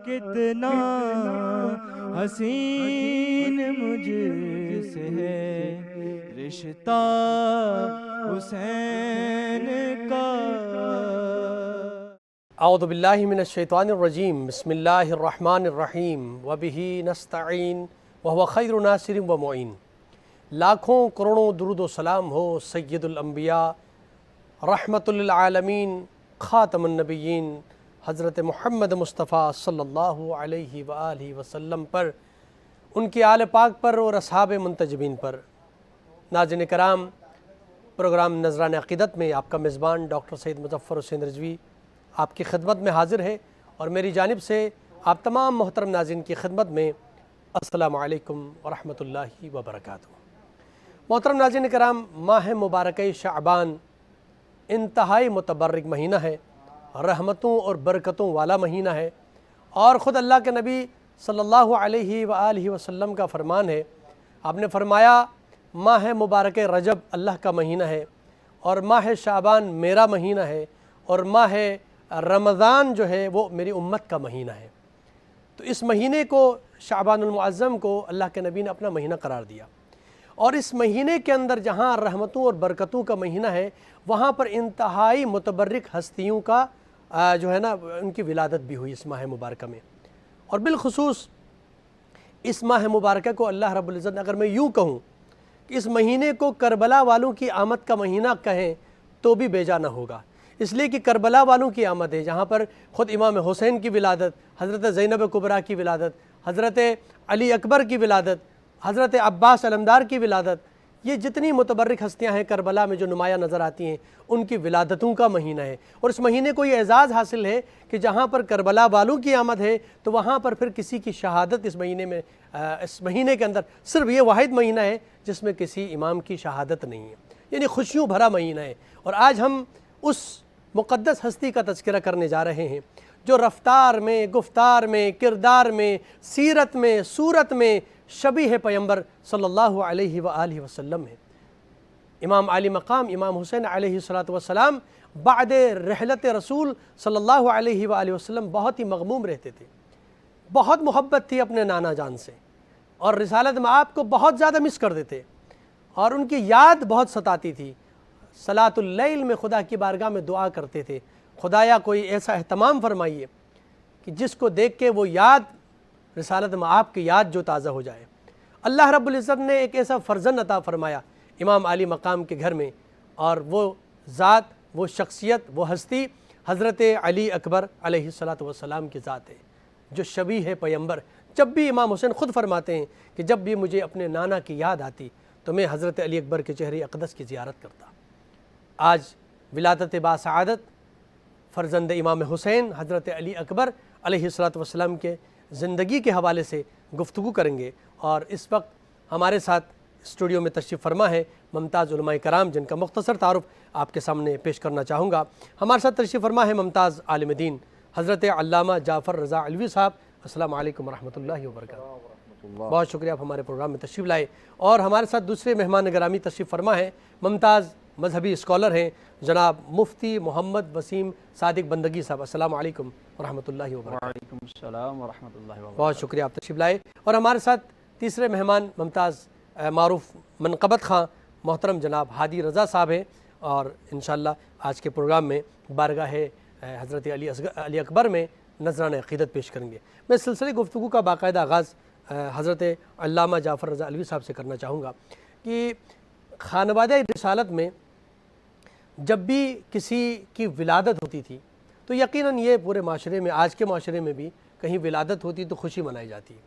کتنا حسین مجھ سے ہے رشتہ حسین کا۔ اعوذ باللہ من الشیطان الرجیم، بسم اللہ الرحمن الرحیم، وبہ نستعین وہو خیر ناصر و معین۔ لاکھوں کروڑوں درود و سلام ہو سید الانبیاء رحمت للعالمین خاتم النبیین حضرت محمد مصطفیٰ صلی اللہ علیہ وآلہ وسلم پر، ان کی آل پاک پر اور اصحاب منتجبین پر۔ ناظرین کرام، پروگرام نذرانِ عقیدت میں آپ کا میزبان ڈاکٹر سید مظفر حسین رضوی آپ کی خدمت میں حاضر ہے، اور میری جانب سے آپ تمام محترم ناظرین کی خدمت میں السلام علیکم ورحمۃ اللہ وبرکاتہ۔ محترم ناظرین کرام، ماہ مبارکہ شعبان انتہائی متبرک مہینہ ہے، رحمتوں اور برکتوں والا مہینہ ہے، اور خود اللہ کے نبی صلی اللہ علیہ وآلہ وسلم کا فرمان ہے۔ آپ نے فرمایا ماہ مبارک رجب اللہ کا مہینہ ہے، اور ماہ شعبان میرا مہینہ ہے، اور ماہ رمضان جو ہے وہ میری امت کا مہینہ ہے۔ تو اس مہینے کو، شعبان المعظم کو، اللہ کے نبی نے اپنا مہینہ قرار دیا، اور اس مہینے کے اندر جہاں رحمتوں اور برکتوں کا مہینہ ہے، وہاں پر انتہائی متبرک ہستیوں کا جو ہے نا ان کی ولادت بھی ہوئی اس ماہ مبارکہ میں۔ اور بالخصوص اس ماہ مبارکہ کو اللہ رب العزت نے، اگر میں یوں کہوں کہ اس مہینے کو کربلا والوں کی آمد کا مہینہ کہیں تو بھی بے جا نہ ہوگا، اس لیے کہ کربلا والوں کی آمد ہے، جہاں پر خود امام حسین کی ولادت، حضرت زینب کبریٰ کی ولادت، حضرت علی اکبر کی ولادت، حضرت عباس علمدار کی ولادت، یہ جتنی متبرک ہستیاں ہیں کربلا میں جو نمایاں نظر آتی ہیں، ان کی ولادتوں کا مہینہ ہے۔ اور اس مہینے کو یہ اعزاز حاصل ہے کہ جہاں پر کربلا والوں کی آمد ہے تو وہاں پر پھر کسی کی شہادت اس مہینے کے اندر صرف یہ واحد مہینہ ہے جس میں کسی امام کی شہادت نہیں ہے، یعنی خوشیوں بھرا مہینہ ہے۔ اور آج ہم اس مقدس ہستی کا تذکرہ کرنے جا رہے ہیں جو رفتار میں، گفتار میں، کردار میں، سیرت میں، صورت میں شبیہ پیمبر صلی اللہ علیہ وآلہ وسلم ہے۔ امام علی مقام امام حسین علیہ السلام بعد رحلت رسول صلی اللہ علیہ وآلہ وسلم بہت ہی مغموم رہتے تھے، بہت محبت تھی اپنے نانا جان سے، اور رسالت میں آپ کو بہت زیادہ مس کرتے تھے، اور ان کی یاد بہت ستاتی تھی۔ صلاۃ اللیل میں خدا کی بارگاہ میں دعا کرتے تھے، خدایا کوئی ایسا اہتمام فرمائیے کہ جس کو دیکھ کے وہ یاد، رسالت میں آپ کی یاد جو تازہ ہو جائے۔ اللہ رب العزت نے ایک ایسا فرزند عطا فرمایا امام علی مقام کے گھر میں، اور وہ ذات، وہ شخصیت، وہ ہستی حضرت علی اکبر علیہ السلام کی ذات ہے جو شبیہ پیمبر۔ جب بھی امام حسین خود فرماتے ہیں کہ جب بھی مجھے اپنے نانا کی یاد آتی تو میں حضرت علی اکبر کے چہرے اقدس کی زیارت کرتا۔ آج ولادت باسعادت فرزند امام حسین حضرت علی اکبر علیہ السلام کے زندگی کے حوالے سے گفتگو کریں گے، اور اس وقت ہمارے ساتھ اسٹوڈیو میں تشریف فرما ہے ممتاز علماء کرام، جن کا مختصر تعارف آپ کے سامنے پیش کرنا چاہوں گا۔ ہمارے ساتھ تشریف فرما ہے ممتاز عالم دین حضرت علامہ جعفر رضا علوی صاحب۔ السلام علیکم ورحمۃ اللہ وبرکاتہ۔ بہت شکریہ آپ ہمارے پروگرام میں تشریف لائے۔ اور ہمارے ساتھ دوسرے مہمان گرامی تشریف فرما ہے، ممتاز مذہبی اسکالر ہیں جناب مفتی محمد وسیم صادق بندگی صاحب۔ السلام علیکم ورحمۃ اللہ وبرکاتہ۔ وعلیکم السلام ورحمۃ اللہ وبرکاتہ۔ بہت شکریہ آپ تشریف لائے۔ اور ہمارے ساتھ تیسرے مہمان ممتاز معروف منقبت خاں محترم جناب ہادی رضا صاحب ہیں، اور انشاءاللہ آج کے پروگرام میں بارگاہ حضرت علی اکبر میں نذرانہ عقیدت پیش کریں گے۔ میں سلسلے گفتگو کا باقاعدہ آغاز حضرت علامہ جعفر رضا علوی صاحب سے کرنا چاہوں گا کہ خانوادہ رسالت میں جب بھی کسی کی ولادت ہوتی تھی تو یقیناً یہ پورے معاشرے میں، آج کے معاشرے میں بھی کہیں ولادت ہوتی تو خوشی منائی جاتی ہے،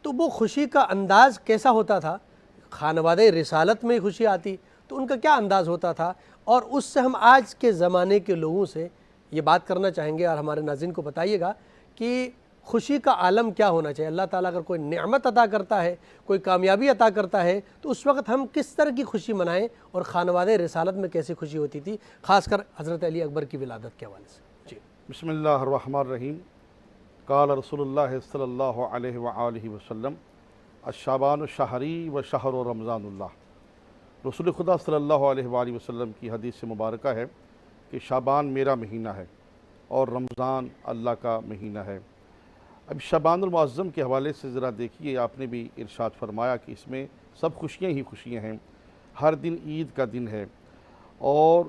تو وہ خوشی کا انداز کیسا ہوتا تھا؟ خانوادہ رسالت میں خوشی آتی تو ان کا کیا انداز ہوتا تھا؟ اور اس سے ہم آج کے زمانے کے لوگوں سے یہ بات کرنا چاہیں گے، اور ہمارے ناظرین کو بتائیے گا کہ خوشی کا عالم کیا ہونا چاہیے۔ اللہ تعالیٰ اگر کوئی نعمت عطا کرتا ہے، کوئی کامیابی عطا کرتا ہے، تو اس وقت ہم کس طرح کی خوشی منائیں، اور خانوادہ رسالت میں کیسی خوشی ہوتی تھی، خاص کر حضرت علی اکبر کی ولادت کے حوالے سے؟ جی بسم اللہ الرحمن الرحیم۔ قال رسول اللہ صلی اللہ علیہ وآلہ وسلم الشعبان شہری و شہر رمضان اللہ۔ رسول خدا صلی اللہ علیہ وآلہ وسلم کی حدیث مبارکہ ہے کہ شعبان میرا مہینہ ہے اور رمضان اللہ کا مہینہ ہے۔ اب شعبان المعظم کے حوالے سے ذرا دیکھیے، آپ نے بھی ارشاد فرمایا کہ اس میں سب خوشیاں ہی خوشیاں ہیں، ہر دن عید کا دن ہے، اور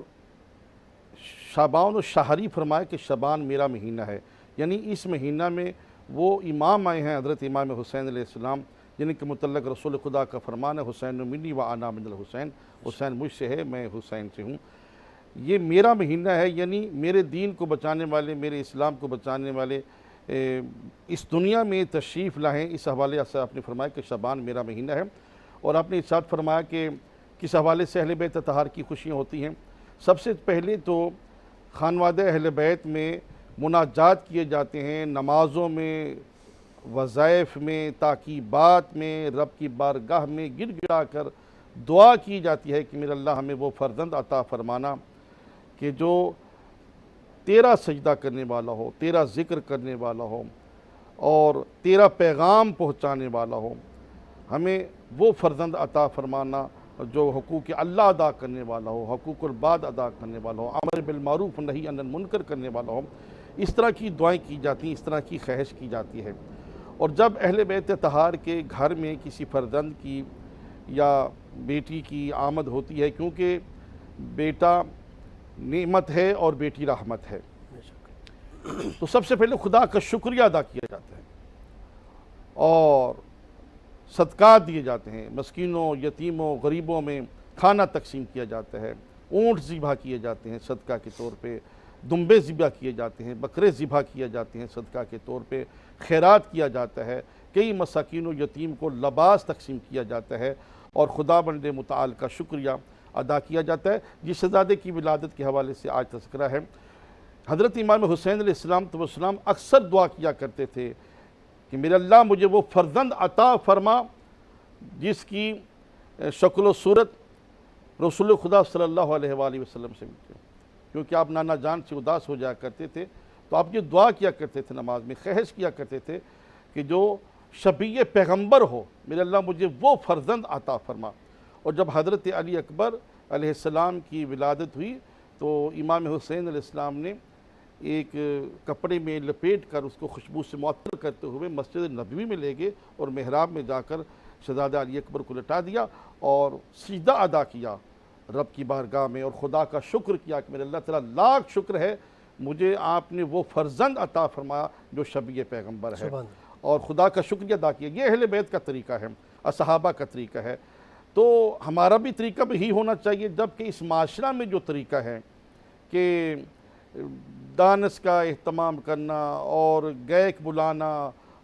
شعبان الشہری فرمایا کہ شعبان میرا مہینہ ہے، یعنی اس مہینہ میں وہ امام آئے ہیں، حضرت امام حسین علیہ السلام، جن کے متعلق رسول خدا کا فرمان ہے حسین منی و انا من الحسین، حسین مجھ سے ہے، میں حسین سے ہوں۔ یہ میرا مہینہ ہے، یعنی میرے دین کو بچانے والے، میرے اسلام کو بچانے والے اس دنیا میں تشریف لائیں۔ اس حوالے سے آپ نے فرمایا کہ شعبان میرا مہینہ ہے، اور آپ نے ارشاد فرمایا کہ کس حوالے سے اہل بیت اطہار کی خوشیاں ہوتی ہیں۔ سب سے پہلے تو خانوادہ اہل بیت میں مناجات کیے جاتے ہیں، نمازوں میں، وظائف میں، تاکیبات میں، رب کی بارگاہ میں گر گرا کر دعا کی جاتی ہے کہ میرا اللہ ہمیں وہ فرزند عطا فرمانا کہ جو تیرا سجدہ کرنے والا ہو، تیرا ذکر کرنے والا ہو، اور تیرا پیغام پہنچانے والا ہو۔ ہمیں وہ فرزند عطا فرمانا جو حقوق اللہ ادا کرنے والا ہو، حقوق العباد ادا کرنے والا ہو، امر بالمعروف نہی عن المنکر کرنے والا ہو۔ اس طرح کی دعائیں کی جاتی ہیں، اس طرح کی خواہش کی جاتی ہے۔ اور جب اہل بیت اطہار کے گھر میں کسی فرزند کی یا بیٹی کی آمد ہوتی ہے، کیونکہ بیٹا نعمت ہے اور بیٹی رحمت ہے، تو سب سے پہلے خدا کا شکریہ ادا کیا جاتا ہے، اور صدقات دیے جاتے ہیں، مسکینوں، یتیموں، غریبوں میں کھانا تقسیم کیا جاتا ہے، اونٹ ذبح کیے جاتے ہیں صدقہ کے طور پہ، دمبے ذبح کیے جاتے ہیں، بکرے ذبح کیے جاتے ہیں صدقہ کے طور پہ، خیرات کیا جاتا ہے، کئی مساکین و یتیم کو لباس تقسیم کیا جاتا ہے، اور خدا بند متعال کا شکریہ ادا کیا جاتا ہے۔ جس شہزادے کی ولادت کے حوالے سے آج تذکرہ ہے، حضرت امام حسین علیہ السلام اکثر دعا کیا کرتے تھے کہ میرے اللہ مجھے وہ فرزند عطا فرما جس کی شکل و صورت رسول خدا صلی اللہ علیہ وآلہ وسلم سے ملتی ہے، کیونکہ آپ نانا جان سے اداس ہو جایا کرتے تھے، تو آپ یہ دعا کیا کرتے تھے نماز میں، خواہش کیا کرتے تھے کہ جو شبیہ پیغمبر ہو، میرے اللہ مجھے وہ فرزند عطا فرما۔ اور جب حضرت علی اکبر علیہ السلام کی ولادت ہوئی تو امام حسین علیہ السلام نے ایک کپڑے میں لپیٹ کر اس کو خوشبو سے معطر کرتے ہوئے مسجد نبوی میں لے گئے، اور محراب میں جا کر شہزادہ علی اکبر کو لٹا دیا اور سجدہ ادا کیا رب کی بارگاہ میں، اور خدا کا شکر کیا کہ میرے اللہ تعالیٰ لاکھ شکر ہے مجھے آپ نے وہ فرزند عطا فرمایا جو شبیہ پیغمبر ہے، اور خدا کا شکریہ ادا کیا۔ یہ اہل بیت کا طریقہ ہے، صحابہ کا طریقہ ہے، تو ہمارا بھی طریقہ بھی ہی ہونا چاہیے۔ جبکہ اس معاشرہ میں جو طریقہ ہے کہ ڈانس کا اہتمام کرنا اور گائک بلانا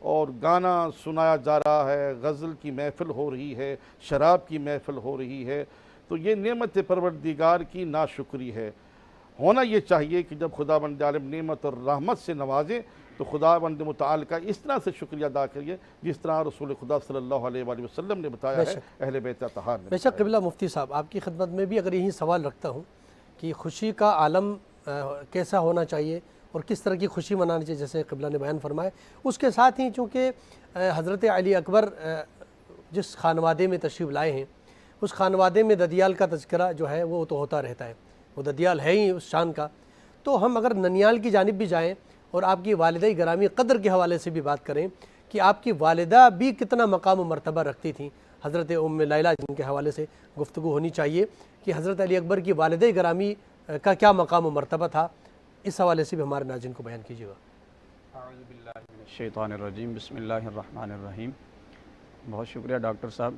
اور گانا سنایا جا رہا ہے، غزل کی محفل ہو رہی ہے، شراب کی محفل ہو رہی ہے، تو یہ نعمت پروردگار کی ناشکری ہے۔ ہونا یہ چاہیے کہ جب خدا بند عالم نعمت اور رحمت سے نوازے تو خدا بند متعال کا اس طرح سے شکریہ ادا کریے جس طرح رسول خدا صلی اللہ علیہ وآلہ وسلم نے بتایا ہے، اہل بیت اطہار نے۔ بے شک قبلہ مفتی صاحب، آپ کی خدمت میں بھی اگر یہی سوال رکھتا ہوں کہ خوشی کا عالم کیسا ہونا چاہیے اور کس طرح کی خوشی منانی چاہیے، جیسے قبلہ نے بیان فرمایا، اس کے ساتھ ہی چونکہ حضرت علی اکبر جس خانوادے میں تشریف لائے ہیں، اس خانوادے میں ددیال کا تذکرہ جو ہے وہ تو ہوتا رہتا ہے، وہ ددیال ہے ہی اس شان کا۔ تو ہم اگر ننیال کی جانب بھی جائیں اور آپ کی والدہ گرامی قدر کے حوالے سے بھی بات کریں کہ آپ کی والدہ بھی کتنا مقام و مرتبہ رکھتی تھیں، حضرت ام لیلہ جن کے حوالے سے گفتگو ہونی چاہیے کہ حضرت علی اکبر کی والدہ گرامی کا کیا مقام و مرتبہ تھا، اس حوالے سے بھی ہمارے ناظرین کو بیان کیجیے گا۔ اعوذ باللہ من الشیطان الرجیم، بسم اللہ الرحمن الرحیم۔ بہت شکریہ ڈاکٹر صاحب،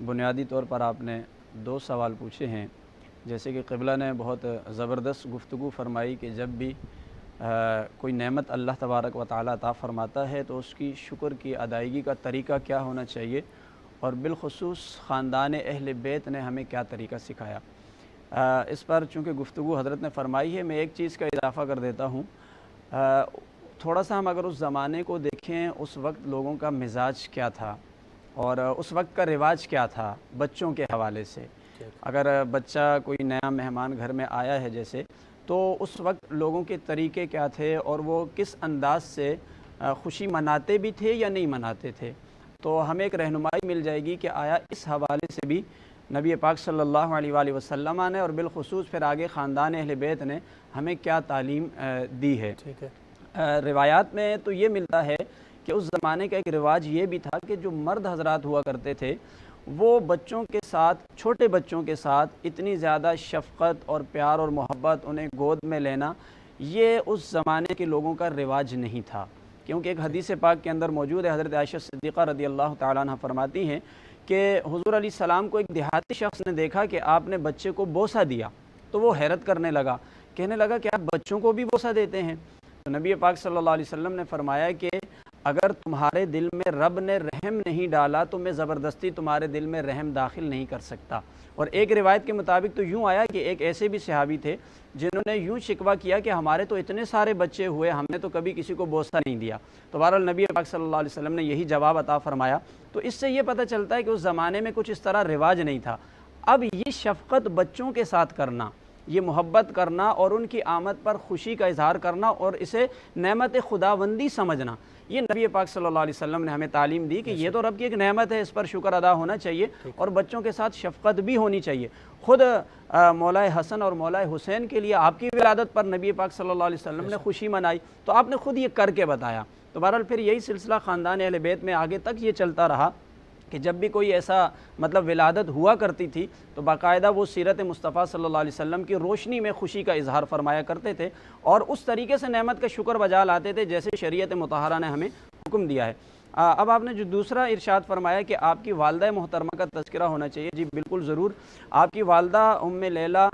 بنیادی طور پر آپ نے 2 سوال پوچھے ہیں۔ جیسے کہ قبلہ نے بہت زبردست گفتگو فرمائی کہ جب بھی کوئی نعمت اللہ تبارک و تعالیٰ عطا فرماتا ہے تو اس کی شکر کی ادائیگی کا طریقہ کیا ہونا چاہیے، اور بالخصوص خاندان اہل بیت نے ہمیں کیا طریقہ سکھایا۔ اس پر چونکہ گفتگو حضرت نے فرمائی ہے، میں ایک چیز کا اضافہ کر دیتا ہوں۔ تھوڑا سا ہم اگر اس زمانے کو دیکھیں، اس وقت لوگوں کا مزاج کیا تھا اور اس وقت کا رواج کیا تھا بچوں کے حوالے سے۔ اگر بچہ کوئی نیا مہمان گھر میں آیا ہے جیسے، تو اس وقت لوگوں کے طریقے کیا تھے اور وہ کس انداز سے خوشی مناتے بھی تھے یا نہیں مناتے تھے، تو ہمیں ایک رہنمائی مل جائے گی کہ آیا اس حوالے سے بھی نبی پاک صلی اللہ علیہ وآلہ وسلم نے اور بالخصوص پھر آگے خاندان اہل بیت نے ہمیں کیا تعلیم دی ہے۔ روایات میں تو یہ ملتا ہے کہ اس زمانے کا ایک رواج یہ بھی تھا کہ جو مرد حضرات ہوا کرتے تھے وہ بچوں کے ساتھ، چھوٹے بچوں کے ساتھ اتنی زیادہ شفقت اور پیار اور محبت، انہیں گود میں لینا، یہ اس زمانے کے لوگوں کا رواج نہیں تھا۔ کیونکہ ایک حدیث پاک کے اندر موجود ہے، حضرت عائشہ صدیقہ رضی اللہ تعالیٰ عنہ فرماتی ہیں کہ حضور علیہ السلام کو ایک دیہاتی شخص نے دیکھا کہ آپ نے بچے کو بوسہ دیا، تو وہ حیرت کرنے لگا، کہنے لگا کہ آپ بچوں کو بھی بوسہ دیتے ہیں؟ تو نبی پاک صلی اللہ علیہ وسلم نے فرمایا کہ اگر تمہارے دل میں رب نے رحم نہیں ڈالا تو میں زبردستی تمہارے دل میں رحم داخل نہیں کر سکتا۔ اور ایک روایت کے مطابق تو یوں آیا کہ ایک ایسے بھی صحابی تھے جنہوں نے یوں شکوہ کیا کہ ہمارے تو اتنے سارے بچے ہوئے، ہم نے تو کبھی کسی کو بوسہ نہیں دیا۔ تو بہرحال نبی پاک صلی اللہ علیہ وسلم نے یہی جواب عطا فرمایا۔ تو اس سے یہ پتہ چلتا ہے کہ اس زمانے میں کچھ اس طرح رواج نہیں تھا۔ اب یہ شفقت بچوں کے ساتھ کرنا، یہ محبت کرنا اور ان کی آمد پر خوشی کا اظہار کرنا اور اسے نعمت خداوندی سمجھنا، یہ نبی پاک صلی اللہ علیہ وسلم نے ہمیں تعلیم دی کہ یہ تو رب کی ایک نعمت ہے، اس پر شکر ادا ہونا چاہیے اور بچوں کے ساتھ شفقت بھی ہونی چاہیے۔ خود مولا حسن اور مولا حسین کے لیے آپ کی ولادت پر نبی پاک صلی اللہ علیہ وسلم نے خوشی منائی، تو آپ نے خود یہ کر کے بتایا۔ تو بہرحال پھر یہی سلسلہ خاندان اہل بیت میں آگے تک یہ چلتا رہا کہ جب بھی کوئی ایسا ولادت ہوا کرتی تھی تو باقاعدہ وہ سیرت مصطفیٰ صلی اللہ علیہ وسلم کی روشنی میں خوشی کا اظہار فرمایا کرتے تھے اور اس طریقے سے نعمت کا شکر بجا لاتے تھے جیسے شریعت مطہرہ نے ہمیں حکم دیا ہے۔ اب آپ نے جو دوسرا ارشاد فرمایا کہ آپ کی والدہ محترمہ کا تذکرہ ہونا چاہیے، جی بالکل ضرور۔ آپ کی والدہ ام لیلہ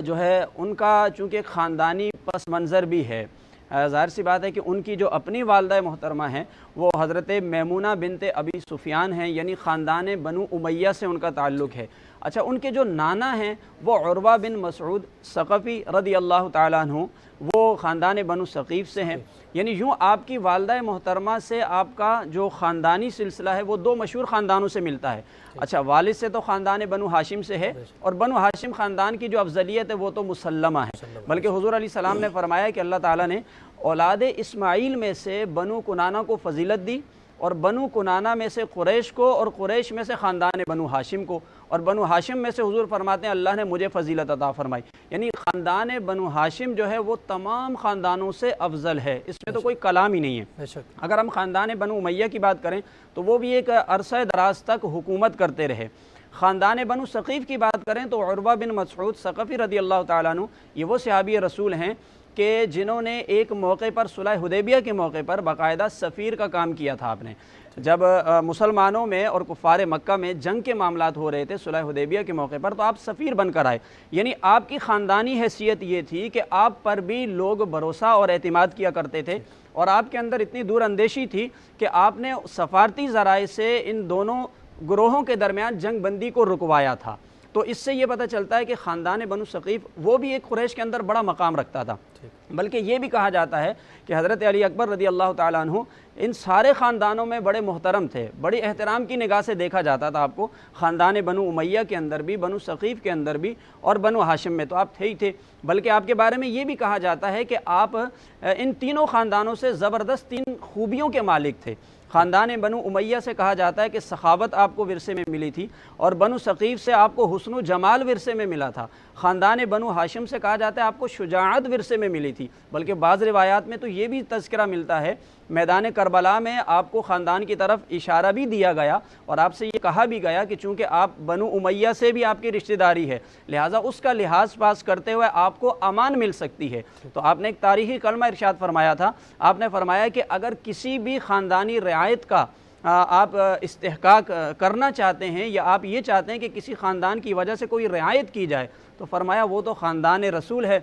جو ہے ان کا چونکہ ایک خاندانی پس منظر بھی ہے، ظاہر سی بات ہے کہ ان کی جو اپنی والدہ محترمہ ہیں وہ حضرت میمونہ بنت ابی سفیان ہیں، یعنی خاندان بنو امیہ سے ان کا تعلق ہے۔ اچھا، ان کے جو نانا ہیں وہ عروہ بن مسعود ثقفی رضی اللہ تعالیٰ عنہ، وہ خاندان بنو ثقیف سے ہیں۔ یعنی یوں آپ کی والدہ محترمہ سے آپ کا جو خاندانی سلسلہ ہے وہ دو مشہور خاندانوں سے ملتا ہے۔ اچھا، والد سے تو خاندان بنو ہاشم سے ہے، اور بنو ہاشم خاندان کی جو افضلیت ہے وہ تو مسلمہ ہے، بلکہ حضور علیہ السلام نے فرمایا کہ اللہ تعالیٰ نے اولاد اسماعیل میں سے بنو کنانہ کو فضیلت دی، اور بنو کنانہ میں سے قریش کو، اور قریش میں سے خاندان بنو ہاشم کو، اور بنو ہاشم میں سے حضور فرماتے ہیں اللہ نے مجھے فضیلت عطا فرمائی۔ یعنی خاندان بنو ہاشم جو ہے وہ تمام خاندانوں سے افضل ہے، اس میں تو کوئی کلام ہی نہیں ہے۔ اگر ہم خاندان بنو امیہ کی بات کریں تو وہ بھی ایک عرصہ دراز تک حکومت کرتے رہے۔ خاندان بنو ثقیف کی بات کریں تو عروہ بن مسعود ثقفی رضی اللہ تعالیٰ عنہ یہ وہ صحابی رسول ہیں کہ جنہوں نے ایک موقع پر صلح حدیبیہ کے موقع پر باقاعدہ سفیر کا کام کیا تھا۔ آپ نے جب مسلمانوں میں اور کفار مکہ میں جنگ کے معاملات ہو رہے تھے صلح حدیبیہ کے موقع پر، تو آپ سفیر بن کر آئے۔ یعنی آپ کی خاندانی حیثیت یہ تھی کہ آپ پر بھی لوگ بھروسہ اور اعتماد کیا کرتے تھے، اور آپ کے اندر اتنی دور اندیشی تھی کہ آپ نے سفارتی ذرائع سے ان دونوں گروہوں کے درمیان جنگ بندی کو رکوایا تھا۔ تو اس سے یہ پتہ چلتا ہے کہ خاندان بنو ثقیف وہ بھی ایک قریش کے اندر بڑا مقام رکھتا تھا۔ بلکہ یہ بھی کہا جاتا ہے کہ حضرت علی اکبر رضی اللہ تعالیٰ عنہ ان سارے خاندانوں میں بڑے محترم تھے، بڑی احترام کی نگاہ سے دیکھا جاتا تھا آپ کو، خاندان بنو امیہ کے اندر بھی، بنو ثقیف کے اندر بھی، اور بنو ہاشم میں تو آپ تھے ہی تھے۔ بلکہ آپ کے بارے میں یہ بھی کہا جاتا ہے کہ آپ ان تینوں خاندانوں سے زبردست تین خوبیوں کے مالک تھے۔ خاندان بنو امیہ سے کہا جاتا ہے کہ سخاوت آپ کو ورثے میں ملی تھی، اور بنو ثقیف سے آپ کو حسن و جمال ورثے میں ملا تھا۔ خاندان بنو ہاشم سے کہا جاتا ہے آپ کو شجاعت ورثے میں ملی تھی، بلکہ بعض روایات میں تو یہ بھی تذکرہ ملتا ہے، میدان کربلا میں آپ کو خاندان کی طرف اشارہ بھی دیا گیا اور آپ سے یہ کہا بھی گیا کہ چونکہ آپ بنو امیہ سے بھی آپ کی رشتہ داری ہے، لہٰذا اس کا لحاظ پاس کرتے ہوئے آپ کو امان مل سکتی ہے۔ تو آپ نے ایک تاریخی کلمہ ارشاد فرمایا تھا، آپ نے فرمایا کہ اگر کسی بھی خاندانی رعایت کا آپ استحقاق کرنا چاہتے ہیں، یا آپ یہ چاہتے ہیں کہ کسی خاندان کی وجہ سے کوئی رعایت کی جائے، تو فرمایا وہ تو خاندان رسول ہے،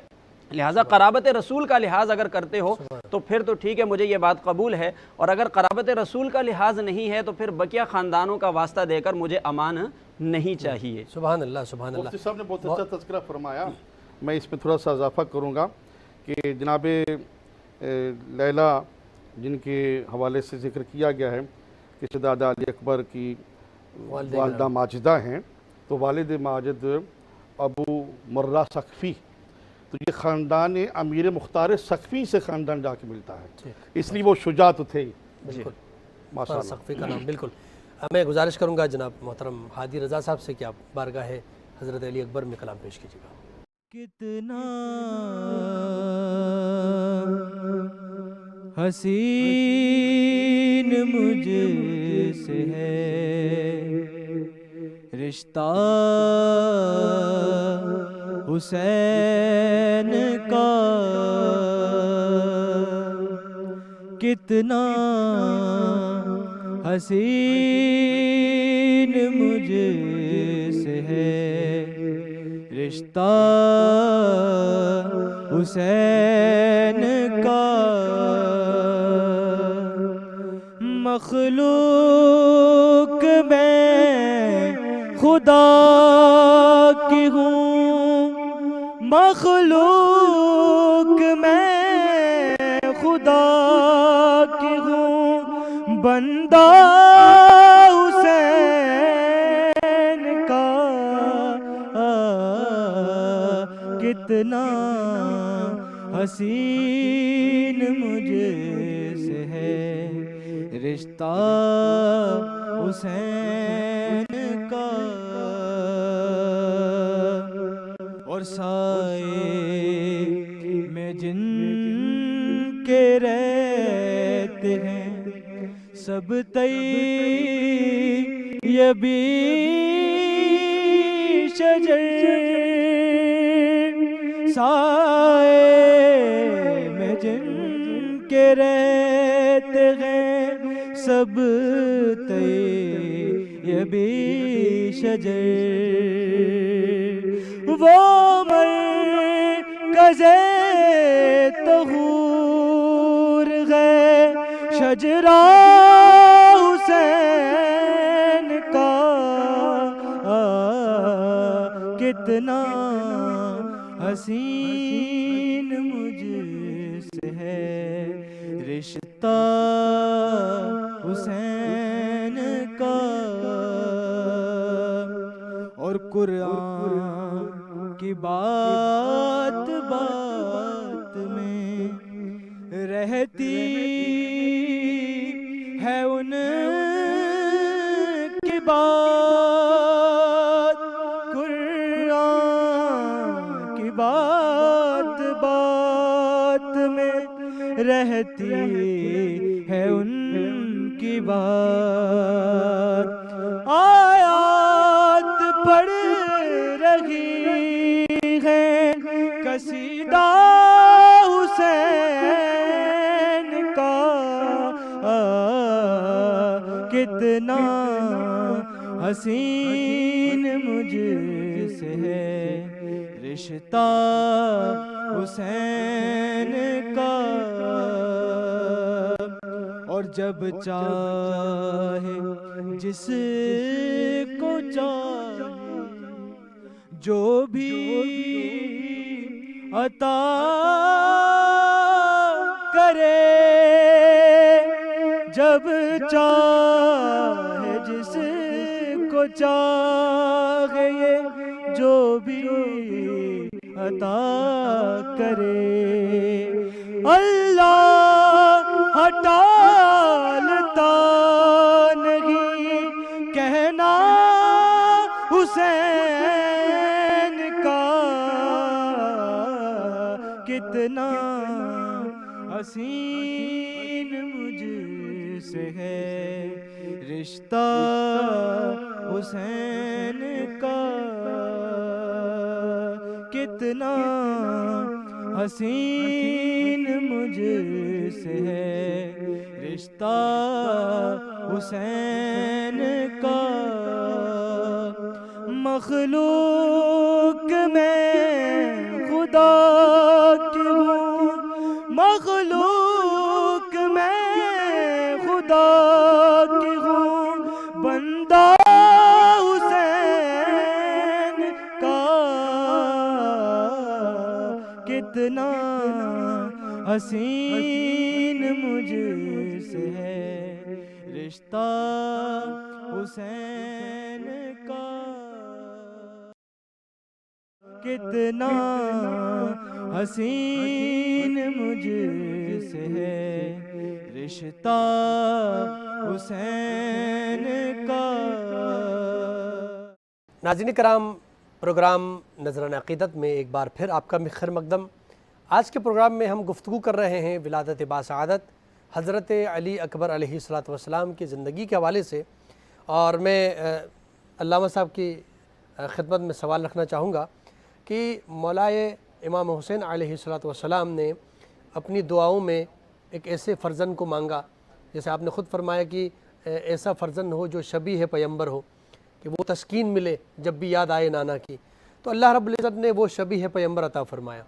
لہٰذا قرابت رسول کا لحاظ اگر کرتے ہو تو پھر تو ٹھیک ہے، مجھے یہ بات قبول ہے، اور اگر قرابت رسول کا لحاظ نہیں ہے تو پھر بقیہ خاندانوں کا واسطہ دے کر مجھے امان نہیں چاہیے۔ سبحان اللہ، سبحان اللہ۔ مفتی صاحب نے بہت اچھا تذکرہ فرمایا، میں اس میں تھوڑا سا اضافہ کروں گا کہ جناب لیلہ جن کے حوالے سے ذکر کیا گیا ہے کہ شہزادہ علی اکبر کی والدہ ماجدہ ہیں، تو والد ماجد ابو مرہ ثقفی، تو یہ خاندان امیر مختار ثقفی سے خاندان جا کے ملتا ہے، اس لیے وہ شجاع تو تھے۔ بالکل، ماشاء اللہ، ثقفی کا نام بالکل۔ میں گزارش کروں گا جناب محترم ہادی رضا صاحب سے کہ آپ بارگاہ حضرت علی اکبر میں کلام پیش کیجیے گا۔ کتنا حسین مجھ سے ہے رشتہ حسین کا کتنا حسین مجھ سے ہے رشتہ حسین کا مخلوق میں خدا کی ہوں مخلوق میں خدا کی ہوں بندہ حسین کا کتنا حسین مجھ سے ہے رشتہ حسین کا اور سائے میں جن کے رہتے ہیں سب طیبی شجر سائے میں جن کے رہتے ہیں سب طیبی شجر وہ مرکز طہور ہے شجرہ حسین کا کتنا حسین مجھ سے ہے رشتہ حسین کا اور قرآن کی بات بات میں رہتی ہے ان کی بات قرآن کی بات بات میں رہتی ہے ان کی بات آیات پڑھ رہی ہے قصیدہ حسین کا کتنا حسین مجھ سے ہے رشتہ حسین کا اور جب چاہے جس کو چاہے جو بھی عطا کرے جب چاہے جس کو چاہے یہ جو بھی عطا کرے اللہ ہٹالتا نہیں کہنا حسین کا کتنا حسین مجھ سے ہے رشتہ حسین کا کتنا حسین مجھ سے ہے رشتہ حسین کا مخلوق میں خدا کی ہوں مخلوق میں خدا کی ہوں بندہ حسین کا کتنا حسین مجھ سے ہے رشتہ حسین کا کتنا حسین مجھ سے ہے رشتہ حسین کا ناظرین کرام، پروگرام نظرانہ عقیدت میں ایک بار پھر آپ کا خیر مقدم۔ آج کے پروگرام میں ہم گفتگو کر رہے ہیں ولادت با سعادت حضرت علی اکبر علیہ الصلوۃ والسلام کی زندگی کے حوالے سے، اور میں علامہ صاحب کی خدمت میں سوال رکھنا چاہوں گا کہ مولائے امام حسین علیہ الصلوۃ والسلام نے اپنی دعاؤں میں ایک ایسے فرزند کو مانگا، جیسے آپ نے خود فرمایا کہ ایسا فرزند ہو جو شبیہ پیغمبر ہو، کہ وہ تسکین ملے جب بھی یاد آئے نانا کی، تو اللہ رب العزت نے وہ شبیہ پیغمبر عطا فرمایا۔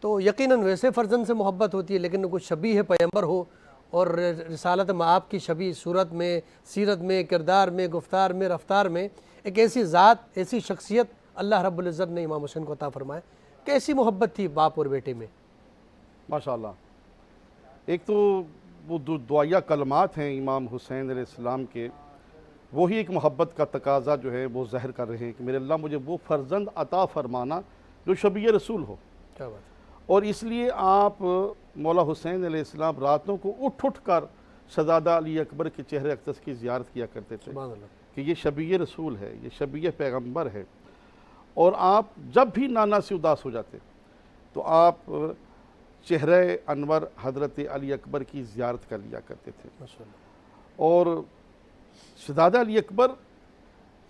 تو یقیناً ویسے فرزند سے محبت ہوتی ہے، لیکن کچھ شبیہ پیغمبر ہو اور رسالت آپ کی شبیہ صورت میں، سیرت میں، کردار میں، گفتار میں، رفتار میں ایک ایسی ذات، ایسی شخصیت اللہ رب العزت نے امام حسین کو عطا فرمایا۔ کیسی محبت تھی باپ اور بیٹے میں؟ ماشاءاللہ، ایک تو وہ دعائیہ کلمات ہیں امام حسین علیہ السلام کے، وہی ایک محبت کا تقاضا جو ہے وہ ظاہر کر رہے ہیں کہ میرے اللہ مجھے وہ فرزند عطا فرمانا جو شبیہ رسول ہو۔ کیا بات ہے۔ اور اس لیے آپ مولا حسین علیہ السلام راتوں کو اٹھ کر شہزادہ علی اکبر کے چہرے اقدس کی زیارت کیا کرتے تھے سبحان اللہ۔ کہ یہ شبیہ رسول ہے، یہ شبیہ پیغمبر ہے۔ اور آپ جب بھی نانا سے اداس ہو جاتے تو آپ چہرہ انور حضرت علی اکبر کی زیارت کر لیا کرتے تھے۔ ماشاءاللہ۔ اور شہزادہ علی اکبر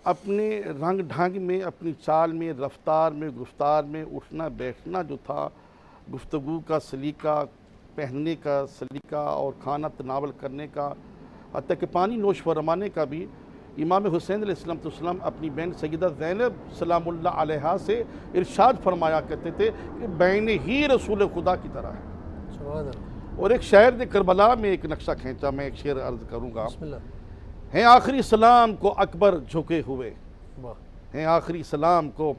اپنے رنگ ڈھنگ میں، اپنی چال میں، رفتار میں، گفتار میں، اٹھنا بیٹھنا جو تھا، گفتگو کا سلیقہ، پہننے کا سلیقہ اور کھانا تناول کرنے کا، حتیٰ کہ پانی نوش فرمانے کا بھی امام حسین علیہ السلام اپنی بہن سیدہ زینب سلام اللہ علیہا سے ارشاد فرمایا کرتے تھے کہ بہن ہی رسول خدا کی طرح ہے۔ سبحان اللہ۔ اور ایک شاعر نے کربلا میں ایک نقشہ کھینچا، میں ایک شعر عرض کروں گا۔ بسم اللہ۔ ہیں آخری سلام کو اکبر جھکے ہوئے، واہ۔ ہیں آخری سلام کو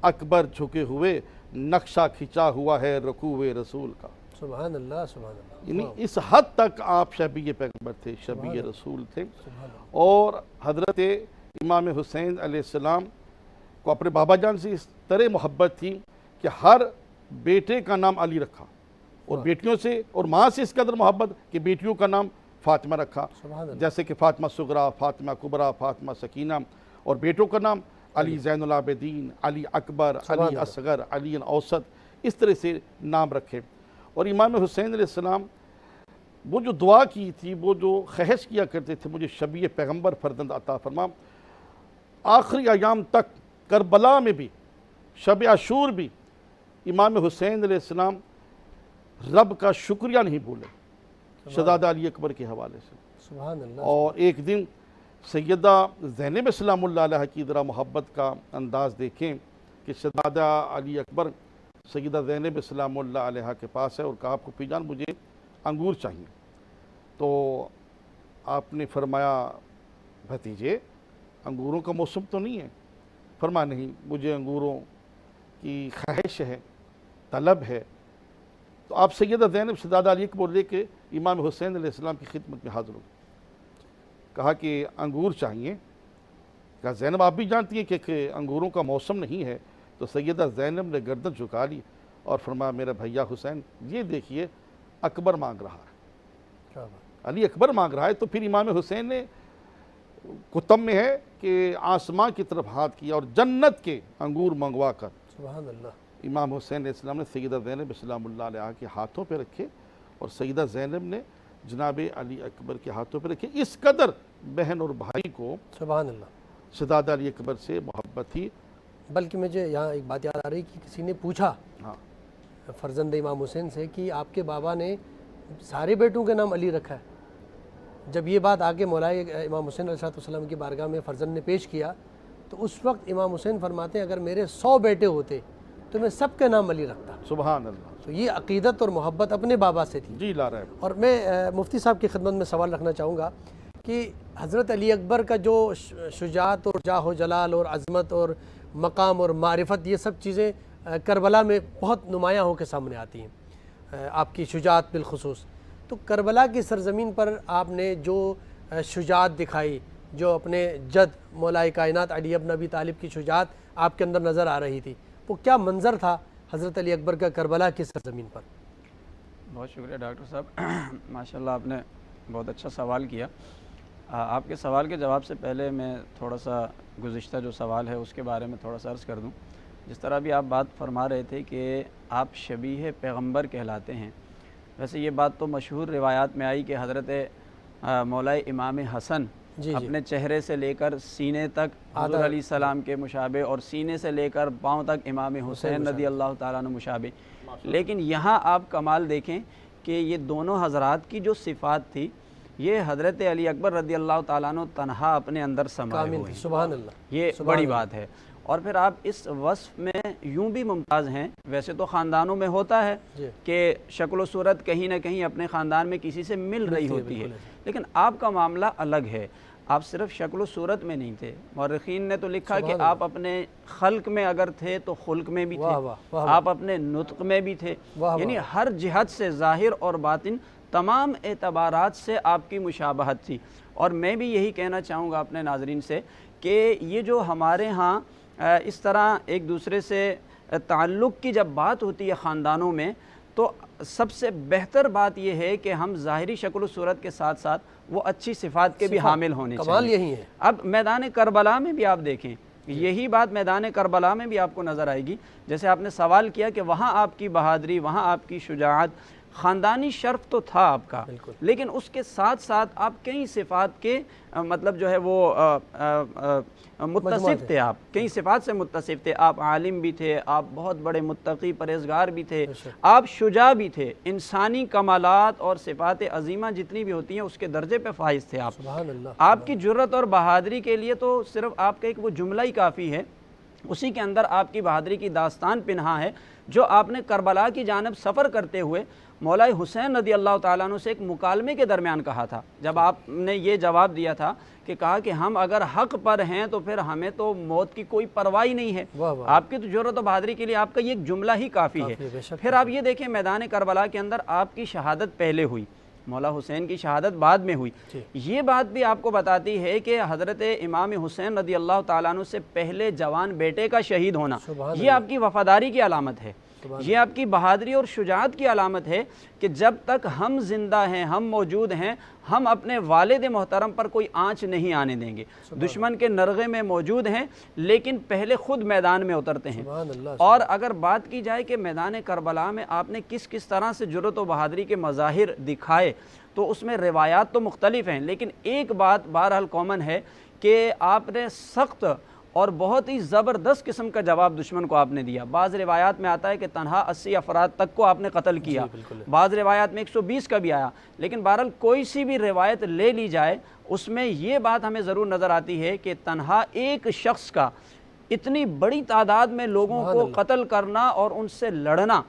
اکبر جھکے ہوئے، نقشہ کھنچا ہوا ہے رکوع رسول کا۔ سبحان اللہ، سبحان اللہ۔ یعنی اس حد تک آپ شبیہ پیغمبر تھے، شبیہ رسول تھے۔ سبحان اللہ۔ اور حضرت امام حسین علیہ السلام کو اپنے بابا جان سے اس طرح محبت تھی کہ ہر بیٹے کا نام علی رکھا، اور بیٹیوں سے اور ماں سے اس قدر محبت کہ بیٹیوں کا نام فاطمہ رکھا، سبحان اللہ۔ جیسے کہ فاطمہ صغریٰ، فاطمہ کبریٰ، فاطمہ سکینہ، اور بیٹوں کا نام علی زین العابدین، علی اکبر، علی اصغر، علی اوسط، اس طرح سے نام رکھے۔ اور امام حسین علیہ السلام وہ جو دعا کی تھی، وہ جو خواہش کیا کرتے تھے مجھے شبیہ پیغمبر فرزند عطا فرما، آخری ایام تک کربلا میں بھی، شب عاشور بھی امام حسین علیہ السلام رب کا شکریہ نہیں بھولے شہزادہ علی اکبر کے حوالے سے۔ سبحان اللہ۔ اور ایک دن سیدہ زینب سلام اللہ علیہ کی ذرا محبت کا انداز دیکھیں کہ شہزادہ علی اکبر سیدہ زینب سلام اللہ علیہ کے پاس ہے اور کہا پھوپھی جان مجھے انگور چاہیے۔ تو آپ نے فرمایا بھتیجے انگوروں کا موسم تو نہیں ہے؟ فرمایا نہیں، مجھے انگوروں کی خواہش ہے، طلب ہے۔ تو آپ سیدہ زینب شہزادہ علی اکبر لے کے امام حسین علیہ السلام کی خدمت میں حاضر ہو، کہا کہ انگور چاہیے۔ کہا زینب آپ بھی جانتی ہیں کہ انگوروں کا موسم نہیں ہے۔ تو سیدہ زینب نے گردن جھکا لی اور فرمایا میرا بھیا حسین یہ دیکھیے اکبر مانگ رہا ہے، کیا بات۔ علی اکبر مانگ رہا ہے۔ تو پھر امام حسین نے کتب میں ہے کہ آسمان کی طرف ہاتھ کیا اور جنت کے انگور منگوا کر سبحان اللہ۔ امام حسین علیہ السلام نے سیدہ زینب سلام اللہ علیہ کے ہاتھوں پہ رکھے اور سیدہ زینب نے جناب علی اکبر کے ہاتھوں پہ رکھے۔ اس قدر بہن اور بھائی کو سبحان اللہ۔ شہزادہ علی اکبر سے محبت تھی۔ بلکہ مجھے یہاں ایک بات یاد آ رہی کہ کسی نے پوچھا ہاں فرزند امام حسین سے کہ آپ کے بابا نے سارے بیٹوں کے نام علی رکھا ہے۔ جب یہ بات آگے مولائے امام حسین علیہ السلام کی بارگاہ میں فرزند نے پیش کیا تو اس وقت امام حسین فرماتے ہیں اگر میرے 100 بیٹے ہوتے تو میں سب کے نام علی رکھتا۔ سبحان اللہ۔ تو یہ عقیدت اور محبت اپنے بابا سے تھی۔ جی لا رہے اور میں مفتی صاحب کی خدمت میں سوال رکھنا چاہوں گا کہ حضرت علی اکبر کا جو شجاعت اور جاہ و جلال اور عظمت اور مقام اور معرفت، یہ سب چیزیں کربلا میں بہت نمایاں ہو کے سامنے آتی ہیں، آپ کی شجاعت بالخصوص۔ تو کربلا کی سرزمین پر آپ نے جو شجاعت دکھائی، جو اپنے جد مولا کائنات علی بن ابی طالب کی شجاعت آپ کے اندر نظر آ رہی تھی، وہ کیا منظر تھا حضرت علی اکبر کا کربلا کی سرزمین پر؟ بہت شکریہ ڈاکٹر صاحب، ماشاءاللہ آپ نے بہت اچھا سوال کیا۔ آپ کے سوال کے جواب سے پہلے میں تھوڑا سا گزشتہ جو سوال ہے اس کے بارے میں تھوڑا سا عرض کر دوں۔ جس طرح بھی آپ بات فرما رہے تھے کہ آپ شبیہ پیغمبر کہلاتے ہیں، ویسے یہ بات تو مشہور روایات میں آئی کہ حضرت مولا امام حسن اپنے چہرے سے لے کر سینے تک حضور علیہ السلام کے مشابہ اور سینے سے لے کر پاؤں تک امام حسین رضی اللہ تعالیٰ عنہ مشابہ. لیکن یہاں آپ کمال دیکھیں کہ یہ دونوں حضرات کی جو صفات تھی یہ حضرت علی اکبر رضی اللہ تعالیٰ عنہ تنہا اپنے اندر سمائے ہوئے ہیں. سبحان اللہ. یہ بڑی بات ہے. اور پھر آپ اس وصف میں یوں بھی ممتاز ہیں. ویسے تو خاندانوں میں ہوتا ہے کہ شکل و صورت کہیں نہ کہیں اپنے خاندان میں کسی سے مل رہی ہوتی ہے، لیکن آپ کا معاملہ الگ ہے. آپ صرف شکل و صورت میں نہیں تھے. مورخین نے تو لکھا کہ آپ اپنے خلق میں اگر تھے تو خلق میں بھی تھے، آپ اپنے نطق میں بھی تھے، یعنی ہر جہت سے ظاہر اور باطن تمام اعتبارات سے آپ کی مشابہت تھی. اور میں بھی یہی کہنا چاہوں گا اپنے ناظرین سے کہ یہ جو ہمارے ہاں اس طرح ایک دوسرے سے تعلق کی جب بات ہوتی ہے خاندانوں میں تو سب سے بہتر بات یہ ہے کہ ہم ظاہری شکل و صورت کے ساتھ ساتھ وہ اچھی صفات کے بھی حامل ہونے چاہیے. کمال یہی ہے. اب میدان کربلا میں بھی آپ دیکھیں یہی بات میدان کربلا میں بھی آپ کو نظر آئے گی. جیسے آپ نے سوال کیا کہ وہاں آپ کی بہادری، وہاں آپ کی شجاعت، خاندانی شرف تو تھا آپ کا، لیکن اس کے ساتھ ساتھ آپ کئی صفات کے مطلب جو ہے وہ متصف تھے. آپ کئی صفات سے متصف تھے. آپ عالم بھی تھے، آپ بہت بڑے متقی پرہیزگار بھی تھے، آپ شجاع بھی تھے. انسانی کمالات اور صفات عظیمہ جتنی بھی ہوتی ہیں اس کے درجے پہ فائز تھے آپ. آپ کی جرت اور بہادری کے لیے تو صرف آپ کا ایک وہ جملہ ہی کافی ہے. اسی کے اندر آپ کی بہادری کی داستان پنہا ہے جو آپ نے کربلا کی جانب سفر کرتے ہوئے مولا حسین رضی اللہ تعالیٰ عنہ سے ایک مکالمے کے درمیان کہا تھا. جب آپ نے یہ جواب دیا تھا کہ کہا کہ ہم اگر حق پر ہیں تو پھر ہمیں تو موت کی کوئی پرواہ نہیں ہے. آپ کی تو جرت و بہادری کے لیے آپ کا یہ ایک جملہ ہی کافی ہے. پھر آپ یہ دیکھیں میدان کربلا کے اندر آپ کی شہادت پہلے ہوئی، مولا حسین کی شہادت بعد میں ہوئی. یہ بات بھی آپ کو بتاتی ہے کہ حضرت امام حسین رضی اللہ تعالیٰ عنہ سے پہلے جوان بیٹے کا شہید ہونا یہ آپ کی وفاداری کی علامت ہے، یہ آپ کی بہادری اور شجاعت کی علامت ہے کہ جب تک ہم زندہ ہیں، ہم موجود ہیں، ہم اپنے والد محترم پر کوئی آنچ نہیں آنے دیں گے. دشمن کے نرغے میں موجود ہیں لیکن پہلے خود میدان میں اترتے ہیں. اور اگر بات کی جائے کہ میدان کربلا میں آپ نے کس کس طرح سے جرت و بہادری کے مظاہر دکھائے تو اس میں روایات تو مختلف ہیں، لیکن ایک بات بہرحال کامن ہے کہ آپ نے سخت اور بہت ہی زبردست قسم کا جواب دشمن کو آپ نے دیا. بعض روایات میں آتا ہے کہ تنہا 80 افراد تک کو آپ نے قتل کیا، بعض روایات میں 120 کا بھی آیا. لیکن بہرحال کوئی سی بھی روایت لے لی جائے اس میں یہ بات ہمیں ضرور نظر آتی ہے کہ تنہا ایک شخص کا اتنی بڑی تعداد میں لوگوں کو قتل کرنا اور ان سے لڑنا